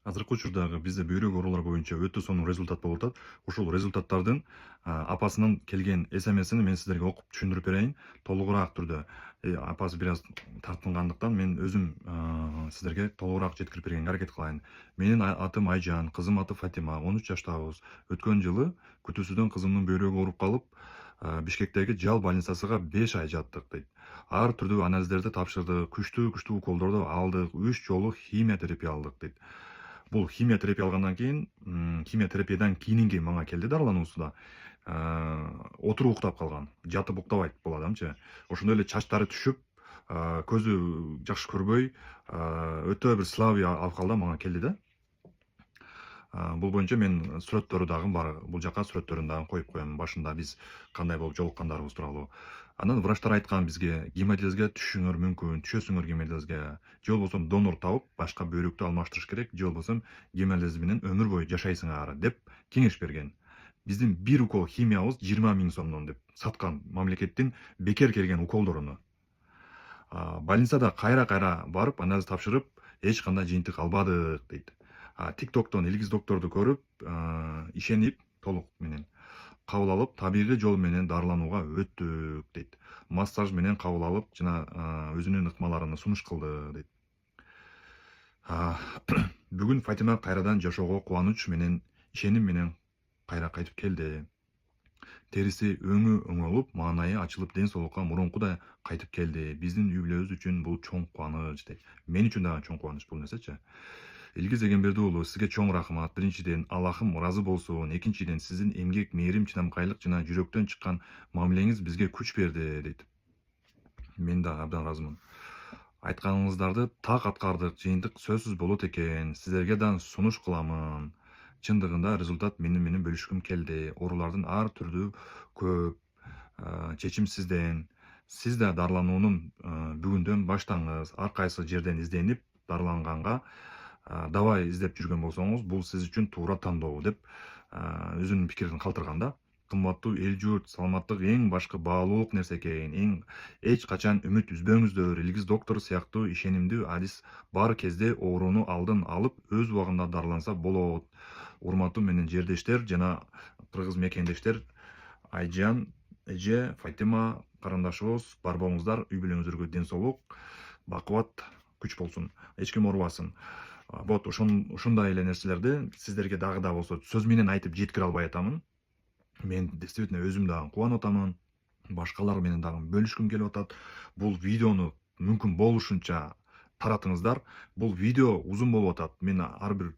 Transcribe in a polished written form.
Азыркы учурдагы бизде бөйрөк оорулар боюнча өтө сонун результат болуп атат. Ушул результаттардын апасынан келген СМСин мен сиздерге окуп түшүндүрүп берейин толугураак түрдө. Апасы бир аз тартынгандыктан мен өзүм сиздерге толугураак жеткирип бергенге аракет кылайын. Менин атым Айжан, кызым аты Фатима, 13 жаштабыз. Өткөн жылы күтүүсүздөн кызымдын бөйрөгү ооруп калып, Бишкектеги Жал больницасына 5 ай жаттык дейт. Ар түрдүү анализдерди тапшырдык, күчтүү уколдорду алдык, 3 жолу химия терапия алдык дейт. Бул химия терапия алгандан кийин, химия терапиядан кийинки мага келди дарылануусу отуруп уктап калган. Жатып уктабайт бул адамчы. Ошондой эле чачтары түшүп, көзү жакшы көрбөй, өтө бир слабый абкалда мага келди да. Бул боюнча мен сүрөттөрү дагы бар. Бул жака сүрөттөрүн дагы коюп коем. Башында биз кандай болуп жолуккандарыбыз тууралуу. Анан врачтар айткан бизге гемодиализге түшүшүңөр мүмкүн, түшөсүңөр гемодиализге. Же болбосо донор табып, башка бөйрөктү алмаштырыш керек, же болбосо гемодиализ менен өмүр бою жашайсыңар деп кеңеш берген. Биздин бир укол химиябыз 20 000 сомдон деп саткан мамлекеттин бекер келген уколдоруну. Больницада кайра барып анализ тапшырып, эч кандай жыйынтык албадык дейт. ТикТоктон Илгиз докторду көрүп, ишенип толук менен кабыл алып, табигый жол менен дарыланууга өттүк дейт. Массаж менен кабыл алып, жана өзүнүн ыкмаларын сунуш кылды дейт. Бүгүн Фатима кайрадан жашоого кубаныч менен, ишеним менен кайтып келди. Териси өңү оңолуп, маанайы ачылып, ден соолукка мурункудай кайтып келди. Биздин үй бүлөбүз үчүн бул чоң кубаныч дейт. Мен үчүн дагы чоң кубаныч бул нерсечи. Илгиз Эгемберди уулу, сизге чоң рахмат. Биринчиден, Аллахым ыраазы болсун. Экинчиден, сиздин эмгек, мээрим, чыдамкайлык жана жүрөктөн чыккан мамилеңиз бизге күч берди дейт. Мен да абдан ыраазымын. Айтканыңыздарды так аткардык, жыйынтык сөзсүз болот экен. Сиздерге да сунуш кыламын. Чындыгында результат менен бөлүшкүм келди. Оорулардын ар түрдүү көп. Чечим сизден. Сиз да дарылануунун бүгүндөн баштаңыз. Ар кайсы жерден изденип дарыланганга давай издеп жүргөн болсоңуз, бул сиз үчүн туура тандоо деп өзүнүн пикирин калтырган да. Кымбаттуу эл журт, саламаттык эң башкы баалуулук нерсе экен. Эч качан үмүт үзбөңүздөр. Илгиз доктор сыяктуу ишенимдүү адис бар кезде ооруну алдын алып, өз убагында дарыланса болот. Урматтуу менен жердештер жана кыргыз мекендештер, Айжан эже, Фатима карындашыбыз, бар болуңуздар, үй бүлөңүздөргө ден соолук, бакубат, күч болсун. Эч ким оорубасын. Вот ушундай эле нерселерди сиздерге дагы да болсо сөз менен айтып жеткире албай атамын. Мен действительно өзүм дагы кубанып атамын. Башкалар менен дагы бөлүшкүм келип атат. Бул видеону мүмкүн болушунча таратыңыздар. Бул видео узун болуп атат. Мен ар бир